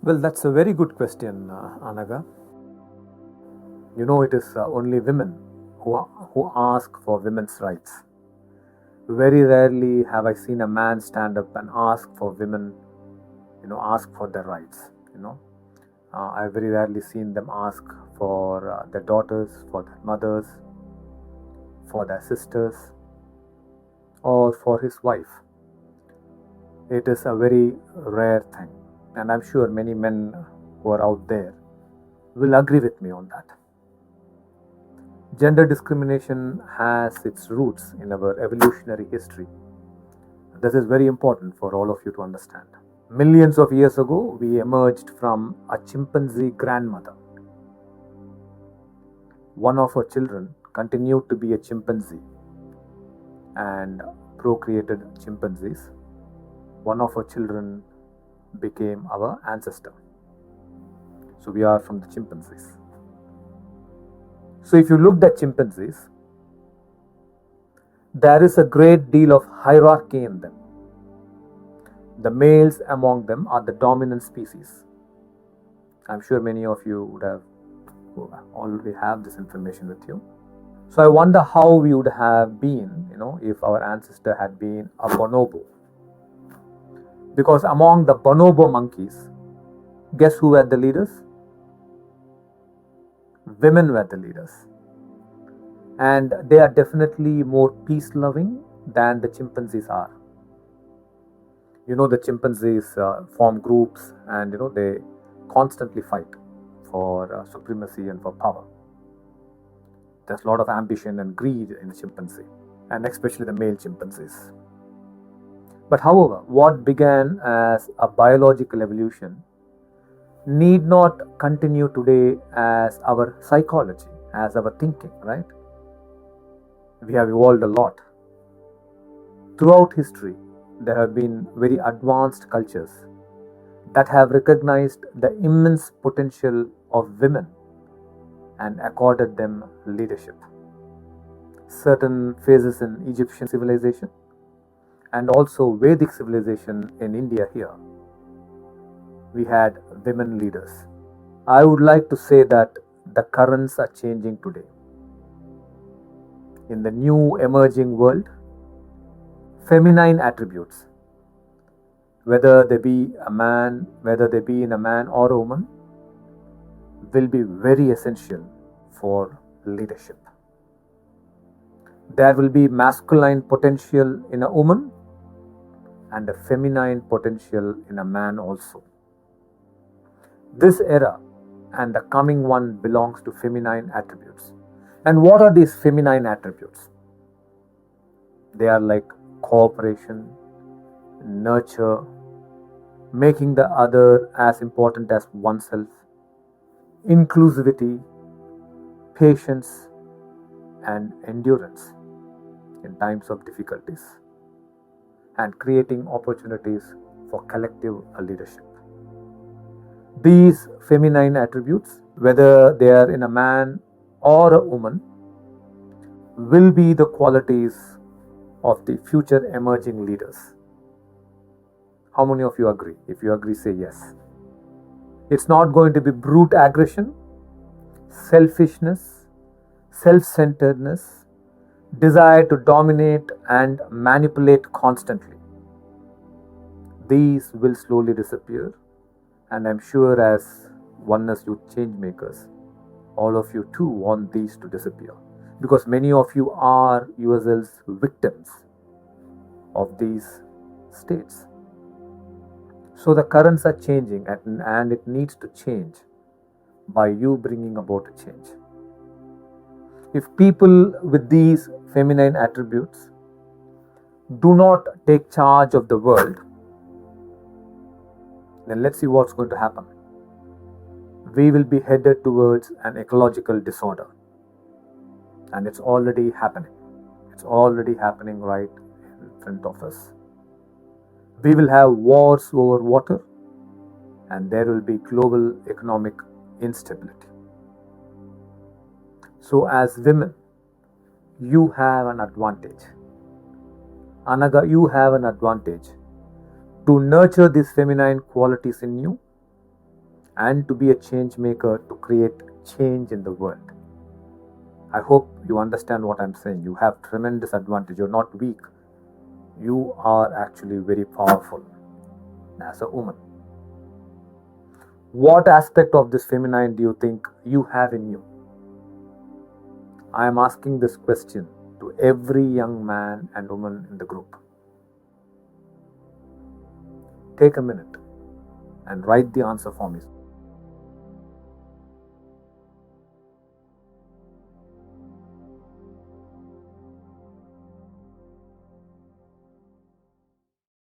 Well, that's a very good question, Anagha. You know, it is only women who ask for women's rights. Very rarely have I seen a man stand up and ask for women, ask for their rights. I've very rarely seen them ask for their daughters, for their mothers, for their sisters, or for his wife. It is a very rare thing, and I'm sure many men who are out there will agree with me on that. Gender discrimination has its roots in our evolutionary history. This is very important for all of you to understand. Millions of years ago, we emerged from a chimpanzee grandmother. One of her children continued to be a chimpanzee and procreated chimpanzees. One of her children became our ancestor. So we are from the chimpanzees. So if you looked at chimpanzees, there is a great deal of hierarchy in them. The males among them are the dominant species. I'm sure many of you would have already have this information with you. So I wonder how we would have been, if our ancestor had been a bonobo. Because among the bonobo monkeys, guess who were the leaders? Women were the leaders. And they are definitely more peace-loving than the chimpanzees are. The chimpanzees form groups and they constantly fight for supremacy and for power. There's a lot of ambition and greed in the chimpanzee, and especially the male chimpanzees. But however, what began as a biological evolution need not continue today as our psychology, as our thinking, right? We have evolved a lot. Throughout history, there have been very advanced cultures that have recognized the immense potential of women and accorded them leadership. Certain phases in Egyptian civilization and also Vedic civilization in India here, we had women leaders. I would like to say that the currents are changing today. In the new emerging world, feminine attributes, whether they be in a man or a woman, will be very essential for leadership. There will be masculine potential in a woman and a feminine potential in a man also. This era and the coming one belongs to feminine attributes. And what are these feminine attributes? They are like cooperation, nurture, making the other as important as oneself, inclusivity, patience, and endurance in times of difficulties, and creating opportunities for collective leadership. These feminine attributes, whether they are in a man or a woman, will be the qualities of the future emerging leaders. How many of you agree? If you agree, say yes. It's not going to be brute aggression, selfishness, self-centeredness, desire to dominate and manipulate constantly. These will slowly disappear, and I'm sure as Oneness Youth change makers, all of you too want these to disappear, because many of you are yourselves victims of these states. So the currents are changing, and it needs to change by you bringing about a change. If people with these feminine attributes do not take charge of the world, then let's see what's going to happen. We will be headed towards an ecological disorder. And it's already happening. It's already happening right in front of us. We will have wars over water, and there will be global economic instability. So as women, you have an advantage. Anagha, you have an advantage to nurture these feminine qualities in you and to be a change maker to create change in the world. I hope you understand what I'm saying. You have tremendous advantage. You're not weak. You are actually very powerful as a woman. What aspect of this feminine do you think you have in you? I am asking this question to every young man and woman in the group. Take a minute and write the answer for me.